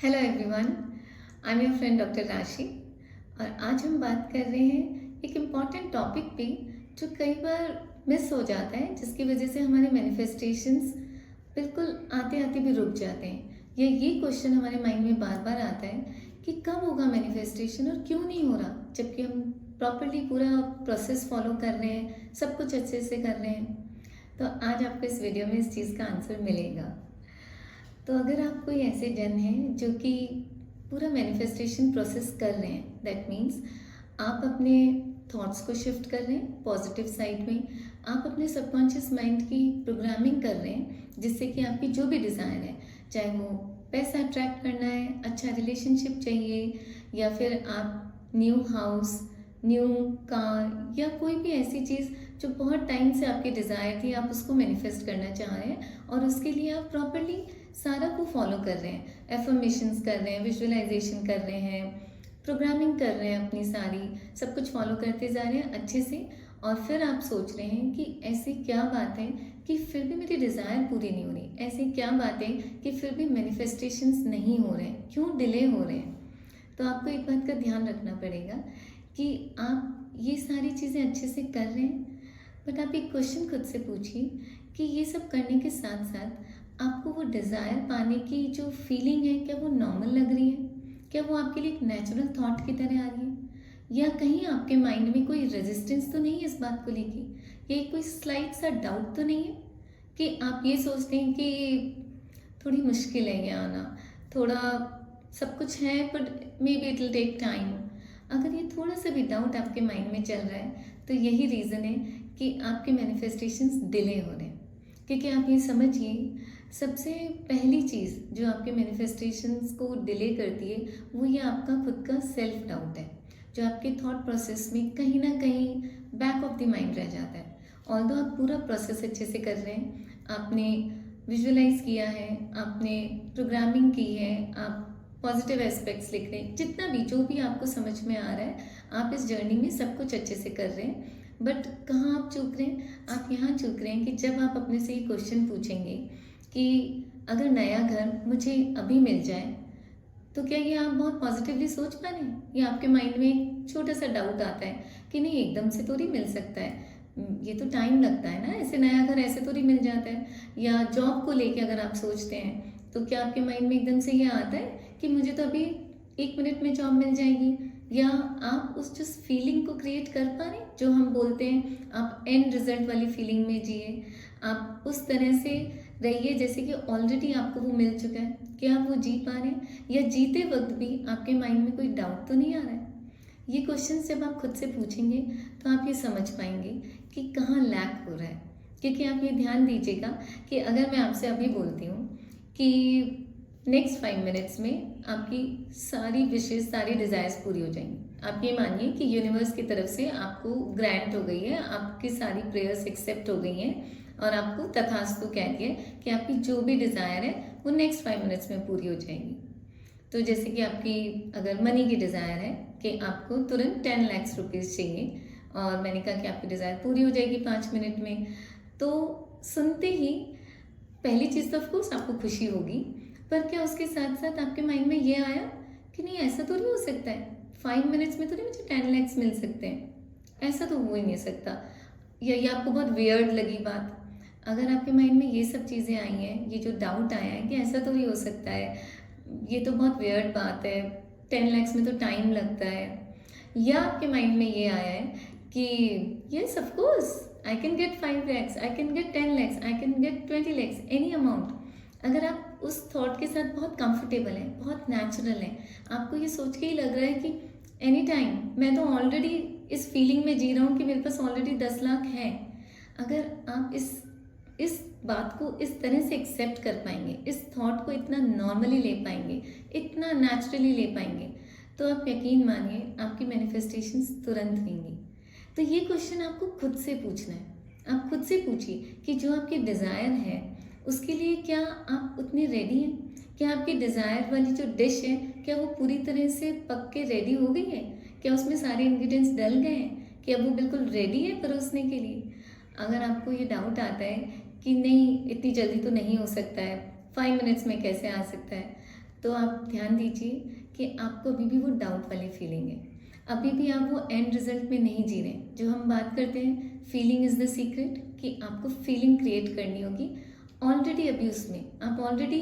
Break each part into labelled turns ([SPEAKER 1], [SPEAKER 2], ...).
[SPEAKER 1] Hello everyone, I am your friend doctor राशि। और आज हम बात कर रहे हैं एक इम्पॉर्टेंट टॉपिक पे जो कई बार मिस हो जाता है, जिसकी वजह से हमारे मैनिफेस्टेशंस बिल्कुल आते आते भी रुक जाते हैं। या ये क्वेश्चन हमारे माइंड में बार बार आता है कि कब होगा मैनिफेस्टेशन और क्यों नहीं हो रहा, जबकि हम प्रॉपरली पूरा प्रोसेस फॉलो कर रहे हैं, सब कुछ अच्छे से कर रहे हैं। तो आज आपको इस वीडियो में इस चीज़ का आंसर मिलेगा। तो अगर आप कोई ऐसे जन हैं जो कि पूरा मैनिफेस्टेशन प्रोसेस कर रहे हैं, दैट मीन्स आप अपने थॉट्स को शिफ्ट कर रहे हैं पॉजिटिव साइड में, आप अपने सबकॉन्शियस माइंड की प्रोग्रामिंग कर रहे हैं, जिससे कि आपकी जो भी डिज़ायर है, चाहे वो पैसा अट्रैक्ट करना है, अच्छा रिलेशनशिप चाहिए, या फिर आप न्यू हाउस, न्यू कार, या कोई भी ऐसी चीज़ जो बहुत टाइम से आपकी डिज़ायर थी, आप उसको मैनिफेस्ट करना चाह रहे हैं और उसके लिए आप प्रॉपरली सारा को फॉलो कर रहे हैं, एफर्मेशंस कर रहे हैं, विजुअलाइजेशन कर रहे हैं, प्रोग्रामिंग कर रहे हैं, अपनी सारी सब कुछ फॉलो करते जा रहे हैं अच्छे से। और फिर आप सोच रहे हैं कि ऐसी क्या बात है कि फिर भी मेरी डिज़ायर पूरी नहीं हो रही, ऐसी क्या बात है कि फिर भी मैनिफेस्टेशंस नहीं हो रहे हैं, क्यों डिले हो रहे हैं। तो आपको एक बात का ध्यान रखना पड़ेगा कि आप ये सारी चीज़ें अच्छे से कर रहे हैं, बट आप एक क्वेश्चन खुद से पूछिए कि ये सब करने के साथ साथ आपको वो डिज़ायर पाने की जो फीलिंग है, क्या वो नॉर्मल लग रही है? क्या वो आपके लिए एक नेचुरल थॉट की तरह आ रही है? या कहीं आपके माइंड में कोई रेजिस्टेंस तो नहीं है इस बात को लेके? या कोई स्लाइट सा डाउट तो नहीं है कि आप ये सोचते हैं कि थोड़ी मुश्किल है ये आना, थोड़ा सब कुछ है but maybe it will take time. अगर ये थोड़ा सा भी डाउट आपके माइंड में चल रहा है, तो यही रीज़न है कि आपके मैनिफेस्टेशंस डिले हो रहे हैं। क्योंकि आप ये समझिए, सबसे पहली चीज़ जो आपके मैनिफेस्टेशंस को डिले करती है, वो ये आपका खुद का सेल्फ डाउट है, जो आपके थॉट प्रोसेस में कहीं ना कहीं बैक ऑफ द माइंड रह जाता है। ऑल्दो आप पूरा प्रोसेस अच्छे से कर रहे हैं, आपने विजुअलाइज किया है, आपने प्रोग्रामिंग की है, आप पॉजिटिव एस्पेक्ट्स लिख रहे हैं, जितना भी जो भी आपको समझ में आ रहा है, आप इस जर्नी में सब कुछ अच्छे से कर रहे हैं। बट कहाँ आप चूक रहे हैं? आप यहाँ चूक रहे हैं कि जब आप अपने से ये क्वेश्चन पूछेंगे कि अगर नया घर मुझे अभी मिल जाए, तो क्या ये आप बहुत पॉजिटिवली सोच पा रहे हैं? या आपके माइंड में एक छोटा सा डाउट आता है कि नहीं, एकदम से थोड़ी मिल सकता है, ये तो टाइम लगता है ना, ऐसे नया घर ऐसे थोड़ी मिल जाता है। या जॉब को लेके अगर आप सोचते हैं, तो क्या आपके माइंड में एकदम से ये आता है कि मुझे तो अभी 1 मिनट में जॉब मिल जाएगी? या आप उस जिस फीलिंग को क्रिएट कर पा रहे हैं, जो हम बोलते हैं आप एंड रिजल्ट वाली फीलिंग में जिए, आप उस तरह से रहिए जैसे कि ऑलरेडी आपको वो मिल चुका है। क्या आप वो जी पा रहे हैं? या जीते वक्त भी आपके माइंड में कोई डाउट तो नहीं आ रहा है? ये क्वेश्चन जब आप खुद से पूछेंगे, तो आप ये समझ पाएंगे कि कहाँ लैक हो रहा है। क्योंकि आप ये ध्यान दीजिएगा कि अगर मैं आपसे अभी बोलती हूँ कि नेक्स्ट 5 मिनट्स में आपकी सारी विशेष, सारी डिज़ायर्स पूरी हो जाएंगी, आप ये मानिए कि यूनिवर्स की तरफ से आपको ग्रांट हो गई है, आपकी सारी प्रेयर्स एक्सेप्ट हो गई हैं और आपको तथास्तु कह दिया कि आपकी जो भी डिज़ायर है वो नेक्स्ट 5 मिनट्स में पूरी हो जाएंगी। तो जैसे कि आपकी अगर मनी की डिज़ायर है कि आपको तुरंत 10 लाख रुपीज़ चाहिए, और मैंने कहा कि आपकी डिज़ायर पूरी हो जाएगी 5 मिनट में, तो सुनते ही पहली चीज़ तो ऑफकोर्स आपको खुशी होगी, पर क्या उसके साथ साथ आपके माइंड में ये आया कि नहीं, ऐसा तो नहीं हो सकता है, 5 मिनट्स में तो नहीं मुझे 10 लाख मिल सकते हैं, ऐसा तो हो ही नहीं सकता। या ये आपको बहुत वियर्ड लगी बात। अगर आपके माइंड में ये सब चीज़ें आई हैं, ये जो डाउट आया है कि ऐसा तो नहीं हो सकता है, ये तो बहुत वियर्ड बात है, 10 लाख में तो टाइम लगता है, या आपके माइंड में ये आया है कि yes of course I can get 5 lakhs, I can get 10 lakhs, I can get 20 lakhs, any amount. अगर आप उस थॉट के साथ बहुत कंफर्टेबल हैं, बहुत नेचुरल हैं, आपको ये सोच के ही लग रहा है कि एनी टाइम, मैं तो ऑलरेडी इस फीलिंग में जी रहा हूँ कि मेरे पास ऑलरेडी 10 लाख है। अगर आप इस बात को इस तरह से एक्सेप्ट कर पाएंगे, इस थॉट को इतना नॉर्मली ले पाएंगे, इतना नेचुरली ले पाएंगे, तो आप यकीन मानिए आपकी मैनिफेस्टेशंस तुरंत होंगी। तो ये क्वेश्चन आपको खुद से पूछना है। आप खुद से पूछिए कि जो आपकी डिज़ायर है, उसके लिए क्या आप उतने रेडी हैं? क्या आपकी डिज़ायर वाली जो डिश है, क्या वो पूरी तरह से पक के रेडी हो गई है? क्या उसमें सारे इंग्रेडिएंट्स डल गए हैं? क्या वो बिल्कुल रेडी है परोसने के लिए? अगर आपको ये डाउट आता है कि नहीं, इतनी जल्दी तो नहीं हो सकता है, 5 मिनट्स में कैसे आ सकता है, तो आप ध्यान दीजिए कि आपको अभी भी वो डाउट वाली फीलिंग है, अभी भी आप वो एंड रिजल्ट में नहीं जी रहे। जो हम बात करते हैं फीलिंग इज़ द सीक्रेट, कि आपको फीलिंग क्रिएट करनी होगी। ऑलरेडी अभी उसमें आप ऑलरेडी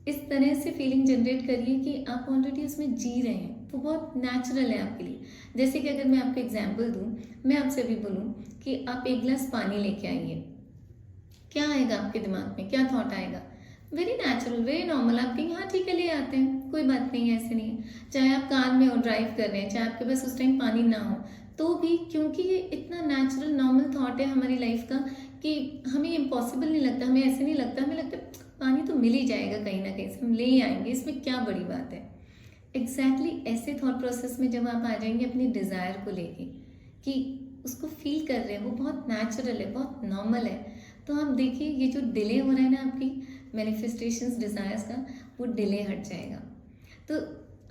[SPEAKER 1] इस तरह से फीलिंग जनरेट करिए कि आप ऑलरेडी उसमें जी रहे हैं, वो बहुत नेचुरल है आपके लिए। जैसे कि अगर मैं आपको एग्जांपल दूं, मैं आपसे अभी बोलूं कि आप एक गिलास पानी लेके आइए, क्या आएगा आपके दिमाग में, क्या थॉट आएगा? वेरी नेचुरल, वेरी नॉर्मल, आप कहेंगे हाँ ठीक है ले आते हैं, कोई बात नहीं है, ऐसे नहीं है। चाहे आप कार में हो, ड्राइव कर रहे हैं, चाहे आपके पास उस टाइम पानी ना हो, तो भी क्योंकि ये इतना नेचुरल नॉर्मल थॉट है हमारी लाइफ का कि हमें इम्पॉसिबल नहीं लगता, हमें ऐसे नहीं लगता, हमें लगता है पानी तो मिल ही जाएगा कहीं ना कहीं से, हम ले ही आएंगे, इसमें क्या बड़ी बात है। एग्जैक्टली ऐसे थॉट प्रोसेस में जब आप आ जाएंगे अपनी डिज़ायर को लेके कि उसको फील कर रहे हैं, वो बहुत नेचुरल है, बहुत नॉर्मल है, तो आप देखिए ये जो डिले हो रहा है ना आपकी मैनिफेस्टेशंस डिज़ायर्स का, वो डिले हट जाएगा। तो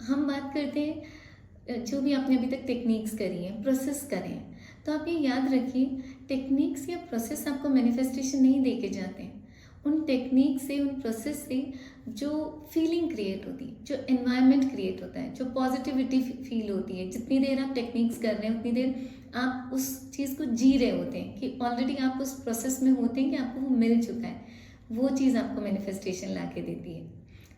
[SPEAKER 1] हम बात करते हैं जो भी आपने अभी तक टेक्निक्स करी हैं, प्रोसेस करें हैं, तो आप ये याद रखिए टेक्निक्स या प्रोसेस आपको मैनिफेस्टेशन नहीं दे के जाते हैं। उन टेक्निक से, उन प्रोसेस से जो फीलिंग क्रिएट होती है, जो एनवायरनमेंट क्रिएट होता है, जो पॉजिटिविटी फील होती है, जितनी देर आप टेक्निक्स कर रहे हैं उतनी देर आप उस चीज़ को जी रहे होते हैं कि ऑलरेडी आप उस प्रोसेस में होते हैं कि आपको वो मिल चुका है, वो चीज़ आपको मैनिफेस्टेशन ला के देती है।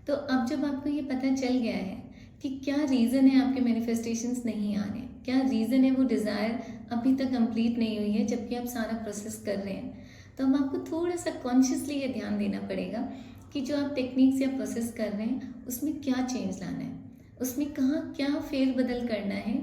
[SPEAKER 1] तो अब जब आपको ये पता चल गया है कि क्या रीज़न है आपके मैनिफेस्टेशंस नहीं आ रहे हैं, क्या रीज़न है वो डिज़ायर अभी तक कंप्लीट नहीं हुई है जबकि आप सारा प्रोसेस कर रहे हैं, तो अब आपको थोड़ा सा कॉन्शियसली ये ध्यान देना पड़ेगा कि जो आप टेक्निक्स या प्रोसेस कर रहे हैं उसमें क्या चेंज लाना है, उसमें कहाँ क्या फेरबदल करना है,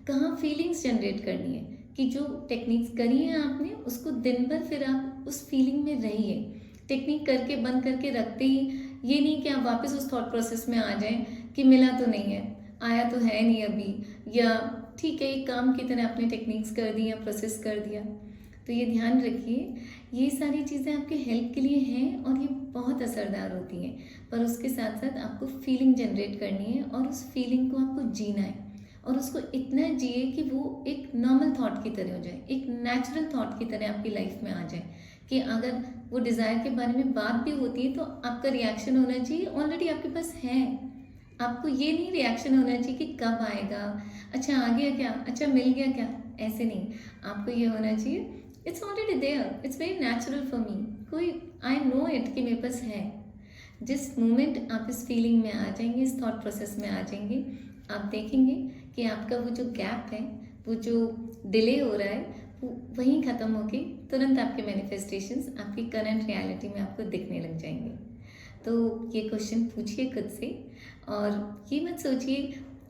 [SPEAKER 1] कहाँ फीलिंग्स जनरेट करनी है कि जो टेक्निक्स करी हैं आपने उसको दिन भर फिर आप उस फीलिंग में रहिए। टेक्निक करके बंद करके रखते ही ये नहीं कि आप वापस उस थॉट प्रोसेस में आ जाएं कि मिला तो नहीं है, आया तो है नहीं अभी, या ठीक है एक काम की तरह आपने टेक्निक्स कर दी या प्रोसेस कर दिया। तो ये ध्यान रखिए, ये सारी चीज़ें आपके हेल्प के लिए हैं और ये बहुत असरदार होती हैं, पर उसके साथ साथ आपको फीलिंग जनरेट करनी है और उस फीलिंग को आपको जीना है और उसको इतना जिए कि वो एक नॉर्मल थॉट की तरह हो जाए, एक नेचुरल थॉट की तरह आपकी लाइफ में आ जाए कि अगर वो डिज़ायर के बारे में बात भी होती है तो आपका रिएक्शन होना चाहिए ऑलरेडी आपके पास है। आपको ये नहीं रिएक्शन होना चाहिए कि कब आएगा, अच्छा आ गया क्या, अच्छा मिल गया क्या, ऐसे नहीं। आपको ये होना चाहिए it's already there, it's very natural for me, कोई आई नो इट कि मेरे पास है। जिस मोमेंट आप इस फीलिंग में आ जाएंगे, इस थॉट प्रोसेस में आ जाएंगे, आप देखेंगे कि आपका वो जो गैप है, वो जो डिले हो रहा है, वो वहीं ख़त्म होके तुरंत आपके मैनिफेस्टेशंस आपकी करंट रियलिटी में आपको दिखने लग जाएंगे। तो ये क्वेश्चन पूछिए खुद से और ये मत सोचिए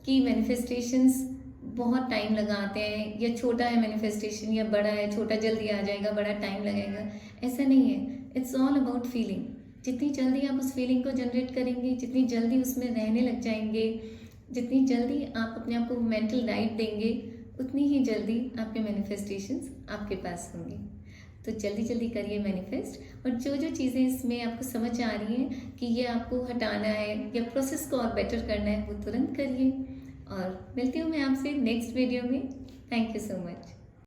[SPEAKER 1] कि मैनिफेस्टेशंस बहुत टाइम लगाते हैं या छोटा है मैनिफेस्टेशन या बड़ा है, छोटा जल्दी आ जाएगा, बड़ा टाइम लगेगा, ऐसा नहीं है। It's all about feeling. जितनी जल्दी आप उस फीलिंग को जनरेट करेंगे, जितनी जल्दी उसमें रहने लग जाएंगे, जितनी जल्दी आप अपने आप को मेंटल डाइट देंगे, उतनी ही जल्दी आपके मैनिफेस्टेशंस आपके पास होंगे। तो जल्दी जल्दी करिए मैनिफेस्ट, और जो जो चीज़ें इसमें आपको समझ आ रही हैं कि ये आपको हटाना है या प्रोसेस को और बेटर करना है, वो तुरंत करिए। और मिलती हूँ मैं आपसे नेक्स्ट वीडियो में। Thank you so much.